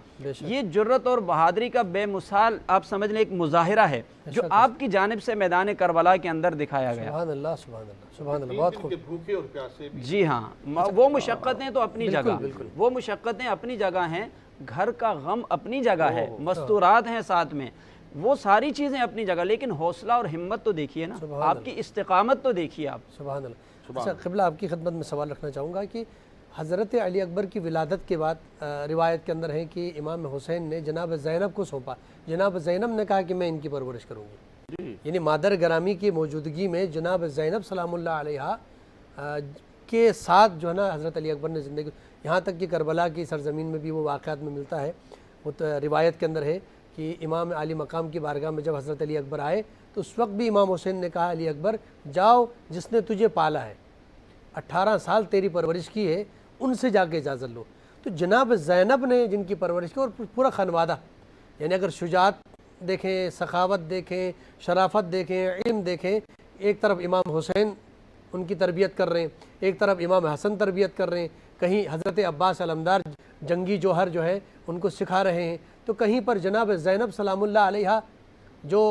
یہ جرت اور بہادری کا بے مثال آپ سمجھ لیں ایک مظاہرہ ہے جو آپ کی جانب سے میدان کربلا کے اندر دکھایا گیا. سبحان اللہ سبحان اللہ سبحان اللہ. بہت خوب. بھوکے اور پیاسے بھی. جی ہاں، وہ مشقتیں تو اپنی جگہ، وہ مشقتیں اپنی جگہ ہیں، گھر کا غم اپنی جگہ ہے، مستورات ہیں ساتھ میں، وہ ساری چیزیں اپنی جگہ، لیکن حوصلہ اور ہمت تو دیکھیے نا، آپ کی استقامت تو دیکھیے آپ. سبحان اللہ. اچھا قبلہ آپ کی خدمت میں سوال رکھنا چاہوں گا کہ حضرت علی اکبر کی ولادت کے بعد روایت کے اندر ہے کہ امام حسین نے جناب زینب کو سونپا. جناب زینب نے کہا کہ میں ان کی پرورش کروں گی. یعنی مادر گرامی کی موجودگی میں جناب زینب سلام اللہ علیہ کے ساتھ جو ہے نا حضرت علی اکبر نے زندگی، یہاں تک کہ کربلا کی سرزمین میں بھی وہ واقعات میں ملتا ہے. وہ روایت کے اندر ہے کہ امام علی مقام کی بارگاہ میں جب حضرت علی اکبر آئے تو اس وقت بھی امام حسین نے کہا علی اکبر جاؤ جس نے تجھے پالا ہے، 18 سال تیری پرورش کی ہے، ان سے جا کے اجازت لو. تو جناب زینب نے جن کی پرورش کی اور پورا خانوادہ، یعنی اگر شجاعت دیکھیں، سخاوت دیکھیں، شرافت دیکھیں، علم دیکھیں، ایک طرف امام حسین ان کی تربیت کر رہے ہیں، ایک طرف امام حسن تربیت کر رہے ہیں، کہیں حضرت عباس علمدار جنگی جوہر جو ہے ان کو سکھا رہے ہیں، تو کہیں پر جناب زینب سلام اللہ علیہ جو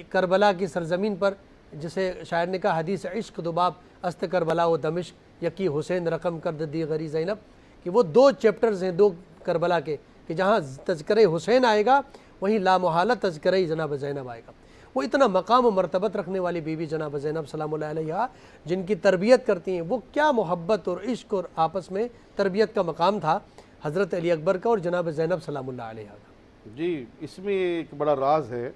کربلا کی سرزمین پر، جسے شاعر نے کہا حدیث عشق دباب است کربلا و دمشق یکی حسین رقم کرد دی غری زینب، کہ وہ 2 چیپٹرز ہیں 2 کربلا کے کہ جہاں تذکرہ حسین آئے گا وہیں لامحالہ تذکرہ جناب زینب آئے گا. وہ اتنا مقام و مرتبت رکھنے والی بیوی جناب زینب سلام اللہ علیہ جن کی تربیت کرتی ہیں، وہ کیا محبت اور عشق اور آپس میں تربیت کا مقام تھا حضرت علی اکبر کا اور جناب زینب سلام اللہ علیہ کا. جی اس میں ایک بڑا راز ہے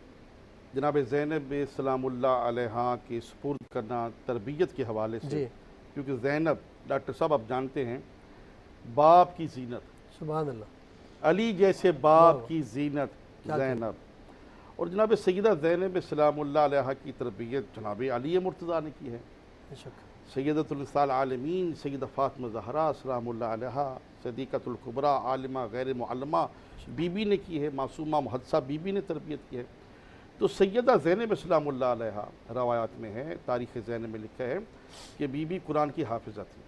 جناب زینب سلام اللہ علیہ کی سپرد کرنا تربیت کے حوالے سے. کیونکہ زینب ڈاکٹر صاحب آپ جانتے ہیں باپ کی زینت، سبحان اللہ، علی جیسے باپ کی زینت زینب. اور جناب سیدہ زینب سلام اللہ علیہ کی تربیت جناب علی مرتضیٰ نے کی ہے. بے شک. سیدۃ النساء العالمین سیدہ فاطمہ زہرا سلام اللہ علیہ صدیقۃ الکبریٰ عالمہ غیر معلمہ بی بی نے کی ہے. معصومہ محدثہ بی بی نے تربیت کی ہے. تو سیدہ زینب سلام اللہ علیہ روایات میں ہے، تاریخ زینب میں لکھا ہے کہ بی بی قرآن کی حافظہ تھی.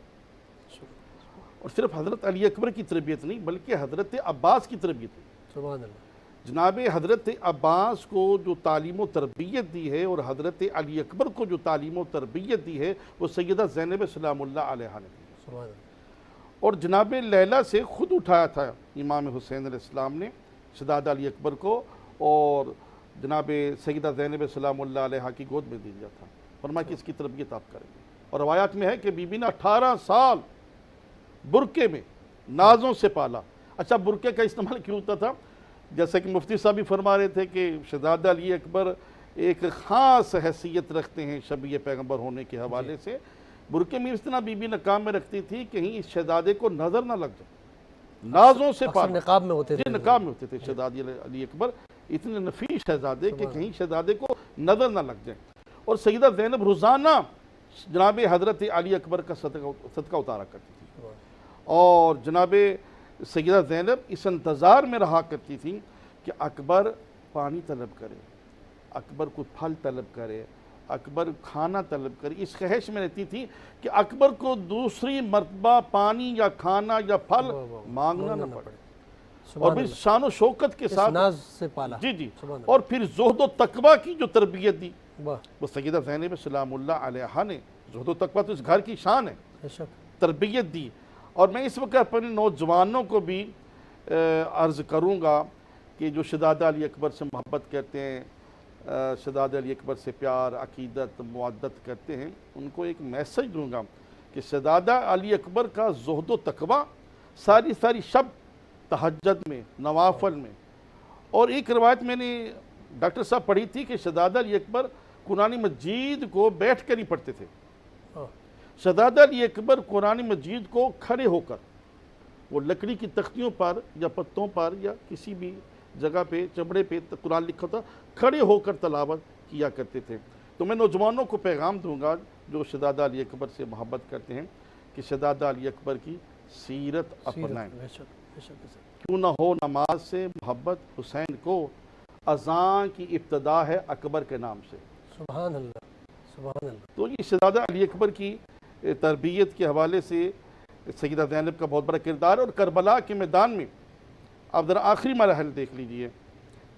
اور صرف حضرت علی اکبر کی تربیت نہیں بلکہ حضرت عباس کی تربیت تھی. سبحان اللہ. جناب حضرت عباس کو جو تعلیم و تربیت دی ہے اور حضرت علی اکبر کو جو تعلیم و تربیت دی ہے وہ سیدہ زینب سلام اللہ علیہ نے دی. سبحان اللہ. اور جناب لیلہ سے خود اٹھایا تھا امام حسین علیہ السلام نے شہزادہ علی اکبر کو، اور جناب سیدہ زینب سلام اللہ علیہ کی گود میں دے دیا تھا. فرمایا کہ اس کی تربیت آپ کریں گے. اور روایات میں ہے کہ بی بی نے 18 سال برقعے میں نازوں سے پالا. اچھا، برقعے کا استعمال کیوں ہوتا تھا؟ جیسا کہ مفتی صاحب بھی فرما رہے تھے کہ شہزادہ علی اکبر ایک خاص حیثیت رکھتے ہیں شبیہ پیغمبر ہونے کے حوالے سے. برقعے میں اس طرح بی بی نقاب میں رکھتی تھی کہیں اس شہزادے کو نظر نہ لگ جائے. نازوں سے اکثر پالا. نقاب میں ہوتے تھے. نقاب میں ہوتے تھے شہزادی علی اکبر، اتنے نفیس شہزادے کہ کہیں شہزادے کو نظر نہ لگ جائے. اور سیدہ زینب روزانہ جناب حضرت علی اکبر کا صدقہ اتارا کرتی تھی. اور جناب سیدہ زینب اس انتظار میں رہا کرتی تھی کہ اکبر پانی طلب کرے، اکبر کو پھل طلب کرے، اکبر کھانا طلب کرے. اس خواہش میں رہتی تھی کہ اکبر کو دوسری مرتبہ پانی یا کھانا یا پھل مانگنا نہ پڑے. اور پھر شان و شوکت کے ساتھ ناز سے پالا. جی اور پھر زہد و تقوی کی جو تربیت دی وہ سیدہ زینب سلام اللہ علیہ نے. زہد و تقوی تو اس گھر کی شان ہے، تربیت دی. اور میں اس وقت اپنے نوجوانوں کو بھی عرض کروں گا کہ جو شہزادہ علی اکبر سے محبت کرتے ہیں، شہزادہ علی اکبر سے پیار، عقیدت، مودت کرتے ہیں، ان کو ایک میسج دوں گا کہ شہزادہ علی اکبر کا زہد و تقوی ساری شب تہجد میں، نوافل میں. اور ایک روایت میں نے ڈاکٹر صاحب پڑھی تھی کہ شہزادہ علی اکبر قرآن مجید کو بیٹھ کر ہی پڑھتے تھے. شہزادہ علی اکبر قرآن مجید کو کھڑے ہو کر، وہ لکڑی کی تختیوں پر یا پتوں پر یا کسی بھی جگہ پہ چمڑے پہ قرآن لکھا تھا، کھڑے ہو کر تلاوت کیا کرتے تھے. تو میں نوجوانوں کو پیغام دوں گا جو شہزادہ علی اکبر سے محبت کرتے ہیں کہ شہزادہ علی اکبر کی سیرت اپنائیں. کیوں نہ ہو نماز سے محبت حسین کو، اذان کی ابتدا ہے اکبر کے نام سے. سبحان اللہ. سبحان اللہ. تو یہ شہزادہ علی اکبر کی تربیت کے حوالے سے سیدہ زینب کا بہت بڑا کردار ہے. اور کربلا کے میدان میں آپ ذرا آخری مراحل دیکھ لیجئے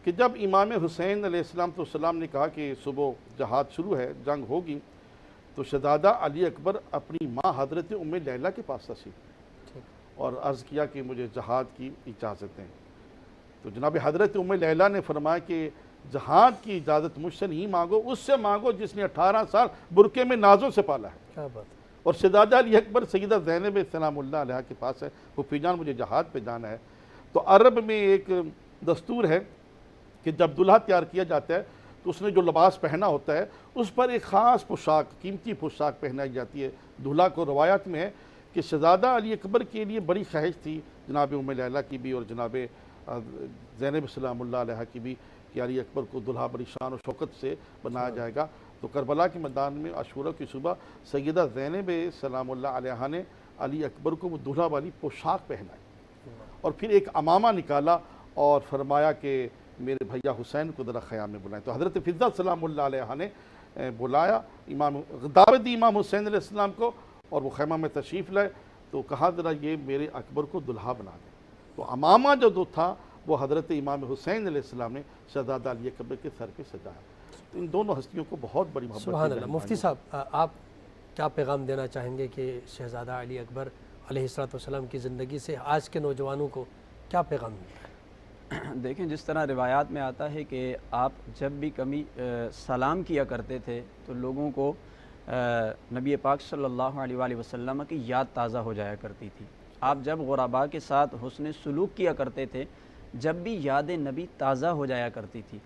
کہ جب امام حسین علیہ السلام نے کہا کہ صبح جہاد شروع ہے، جنگ ہوگی، تو شہزادہ علی اکبر اپنی ماں حضرت ام لیلہ کے پاس تشریف اور عرض کیا کہ مجھے جہاد کی اجازت دیں. تو جناب حضرت ام لیلہ نے فرمایا کہ جہاد کی اجازت مجھ سے نہیں مانگو، اس سے مانگو جس نے 18 سال برقعے میں نازوں سے پالا ہے. کیا بات. اور شہزادہ علی اکبر سیدہ زینب سلام اللہ علیہ کے پاس ہے. پھوپھی جان مجھے جہاد پہ جانا ہے. تو عرب میں ایک دستور ہے کہ جب دلہا تیار کیا جاتا ہے تو اس نے جو لباس پہنا ہوتا ہے اس پر ایک خاص پوشاک، قیمتی پوشاک پہنائی جاتی ہے دلہا کو. روایات میں ہے کہ شہزادہ علی اکبر کے لیے بڑی خواہش تھی جناب ام لیلہ کی بھی اور جناب زینب سلام اللہ علیہ کی بھی کہ علی اکبر کو دلہا بڑی شان و شوکت سے بنایا جائے گا. تو کربلا کے میدان میں عاشورہ کی صبح سیدہ زینب سلام اللہ علیہ نے علی اکبر کو وہ دلہا والی پوشاک پہنائی اور پھر ایک امامہ نکالا اور فرمایا کہ میرے بھیا حسین کو ذرا خیام میں بلائیں. تو حضرت فضہ سلام اللہ علیہ نے بلایا، دعوت دی امام حسین علیہ السلام کو، اور وہ خیمہ میں تشریف لائے. تو کہا ذرا یہ میرے اکبر کو دلہا بنا دیں. تو امامہ جو تھا وہ حضرت امام حسین علیہ السلام نے شہزادہ علی اکبر کے سر پہ سجایا. تو ان دونوں ہستیوں کو بہت بڑی محبت. سبحان اللہ. مفتی صاحب، آپ کیا پیغام دینا چاہیں گے کہ شہزادہ علی اکبر علیہ السلام کی زندگی سے آج کے نوجوانوں کو کیا پیغام ملتا ہے؟ دیکھیں، جس طرح روایات میں آتا ہے کہ آپ جب بھی کمی سلام کیا کرتے تھے تو لوگوں کو نبی پاک صلی اللہ علیہ وآلہ وسلم کی یاد تازہ ہو جایا کرتی تھی. آپ جب غرباء کے ساتھ حسن سلوک کیا کرتے تھے جب بھی یاد نبی تازہ ہو جایا کرتی تھی.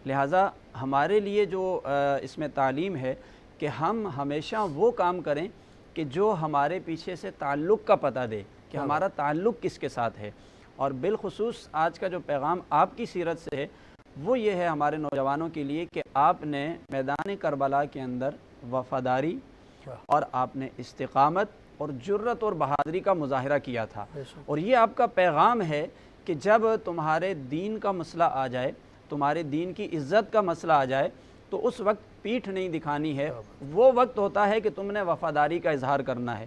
لہٰذا ہمارے لیے جو اس میں تعلیم ہے کہ ہم ہمیشہ وہ کام کریں کہ جو ہمارے پیچھے سے تعلق کا پتہ دے کہ ہمارا تعلق کس کے ساتھ ہے. اور بالخصوص آج کا جو پیغام آپ کی سیرت سے ہے وہ یہ ہے ہمارے نوجوانوں کے لیے کہ آپ نے میدان کربلا کے اندر وفاداری اور آپ نے استقامت اور جرت اور بہادری کا مظاہرہ کیا تھا، اور یہ آپ کا پیغام ہے کہ جب تمہارے دین کا مسئلہ آ جائے، تمہارے دین کی عزت کا مسئلہ آ جائے، تو اس وقت پیٹھ نہیں دکھانی ہے، وہ وقت ہوتا ہے کہ تم نے وفاداری کا اظہار کرنا ہے،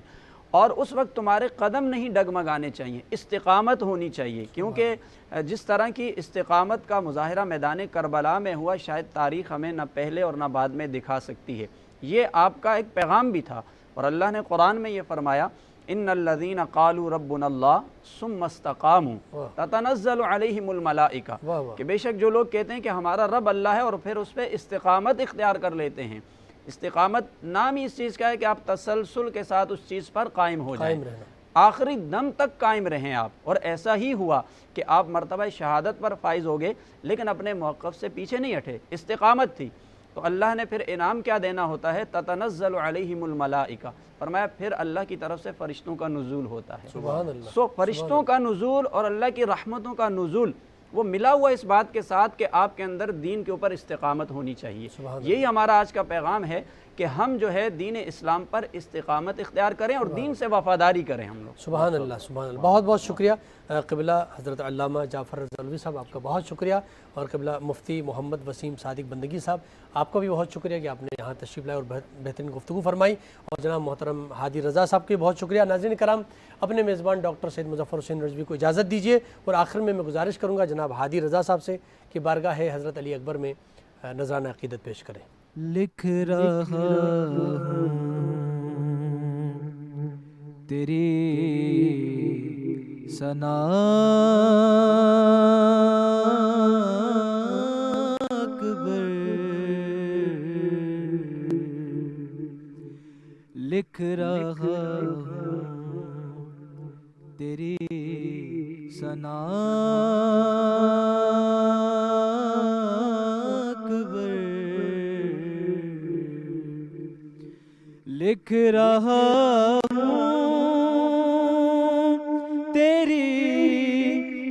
اور اس وقت تمہارے قدم نہیں ڈگمگانے چاہیے، استقامت ہونی چاہیے، کیونکہ جس طرح کی استقامت کا مظاہرہ میدان کربلا میں ہوا شاید تاریخ ہمیں نہ پہلے اور نہ بعد میں دکھا سکتی ہے۔ یہ آپ کا ایک پیغام بھی تھا، اور اللہ نے قرآن میں یہ فرمایا ان الذین قالوا ربنا اللہ ثم استقاموا تتنزل علیہم الملائکہ، کہ بے شک جو لوگ کہتے ہیں کہ ہمارا رب اللہ ہے اور پھر اس پہ استقامت اختیار کر لیتے ہیں۔ استقامت نام ہی اس چیز کا ہے کہ آپ تسلسل کے ساتھ اس چیز پر قائم ہو جائیں، آخری دم تک قائم رہیں آپ، اور ایسا ہی ہوا کہ آپ مرتبہ شہادت پر فائز ہو گئے، لیکن اپنے موقف سے پیچھے نہیں ہٹے، استقامت تھی۔ تو اللہ نے پھر انعام کیا دینا ہوتا ہے؟ تتنزل علیہم الملائکہ، فرمایا پھر اللہ کی طرف سے فرشتوں کا نزول ہوتا ہے۔ سبحان اللہ۔ سو فرشتوں کا نزول اور اللہ کی رحمتوں کا نزول وہ ملا ہوا اس بات کے ساتھ کہ آپ کے اندر دین کے اوپر استقامت ہونی چاہیے۔ یہی ہمارا آج کا پیغام ہے کہ ہم جو ہے دین اسلام پر استقامت اختیار کریں اور دین سے وفاداری کریں ہم لوگ۔ سبحان اللہ، سبحان اللہ، بہت بہت شکریہ قبلہ حضرت علامہ جعفر رضا علوی صاحب، آپ کا بہت شکریہ، اور قبلہ مفتی محمد وسیم صادق بندگی صاحب، آپ کا بھی بہت شکریہ کہ آپ نے یہاں تشریف لائے اور بہترین گفتگو فرمائی، اور جناب محترم ہادی رضا صاحب کے بہت شکریہ۔ ناظرین کرام، اپنے میزبان ڈاکٹر سید مظفر حسین رضوی کو اجازت دیجیے، اور آخر میں گزارش کروں گا جناب ہادی رضا صاحب سے کہ بارگاہ حضرت علی اکبر میں نذرانہ عقیدت پیش کریں۔ لکھ رہا ہوں تیری ثنا اکبر، لکھ رہا ہوں تیری ثنا اکبر، لکھ رہا ہوں تیری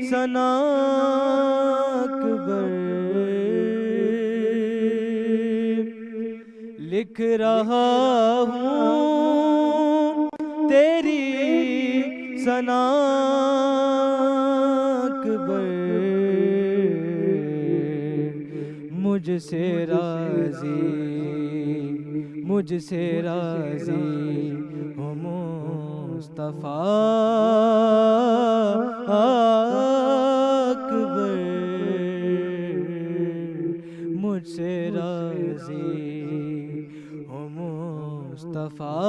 ثنا اکبر، لکھ رہا ہوں تیری ثنا اکبر، مجھ سے راضی مجھ سے راضی ہو مصطفیٰ اکبر، مجھ سے راضی ہو مصطفیٰ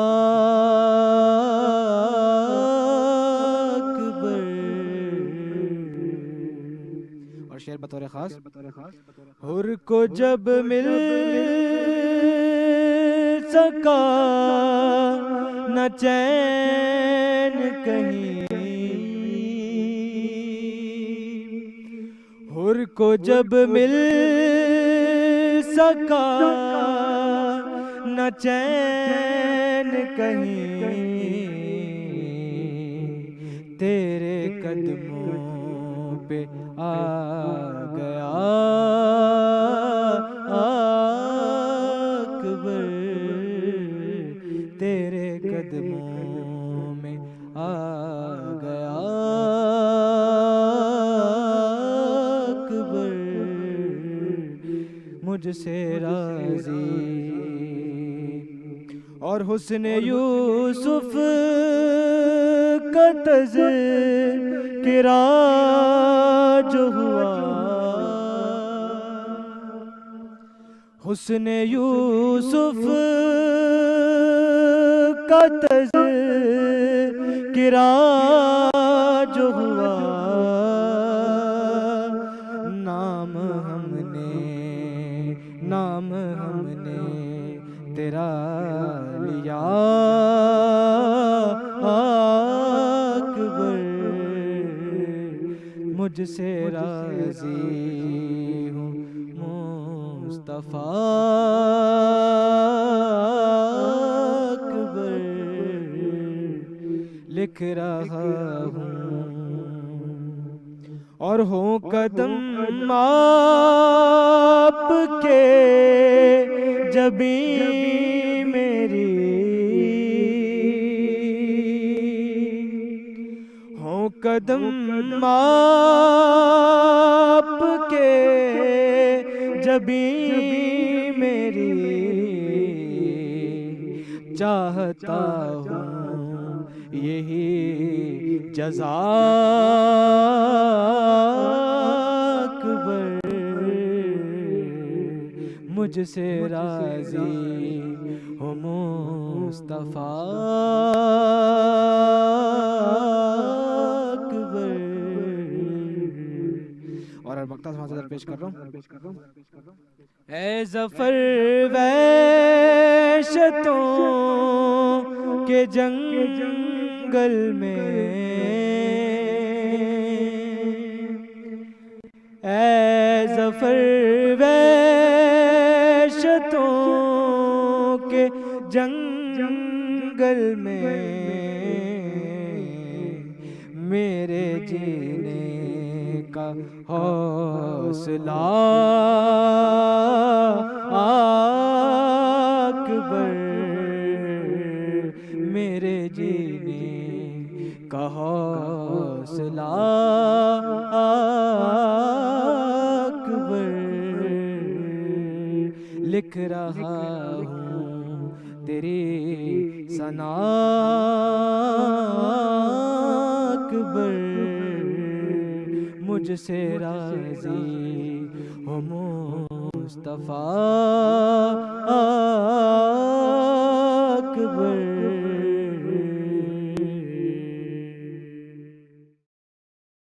اکبر۔ اور شعر بطور خاص، حر کو جب مل سکا نہ چین کہیں، حر کو جب مل سکا نہ چین کہیں، تیرے قدموں پہ آ گیا اکبر، تیرے قدموں میں آ گیا اکبر، مجھ سے راضی، اور حسن یوسف کا تذکرہ جو ہوا، حسن یوسف کا تذکرہ جو ہوا، نام ہم نے تیرا لیا اکبر، مجھ سے راضی ہوں مصطفیٰ اکبر، لکھ رہا ہوں، اور ہوں قدم آپ کے جبیں میری، ہوں قدم آپ کے جبیں میری، چاہتا ہوں یہی جزا اکبر، مجھ سے راضی ہو مصطفیٰ اکبر۔ اور مقطع سے حاضر پیش کر رہا ہوں۔ اے ظفر وحشتوں کے جنگل میں، اے ظفر وحشتوں کے جنگل میں، میرے جینے کا حوصلہ اکبر، میرے جینے کا حوصلہ اکبر، لکھ رہا ہوں تیری ثنا اکبر، مجھ سے راضی ہو مصطفیٰ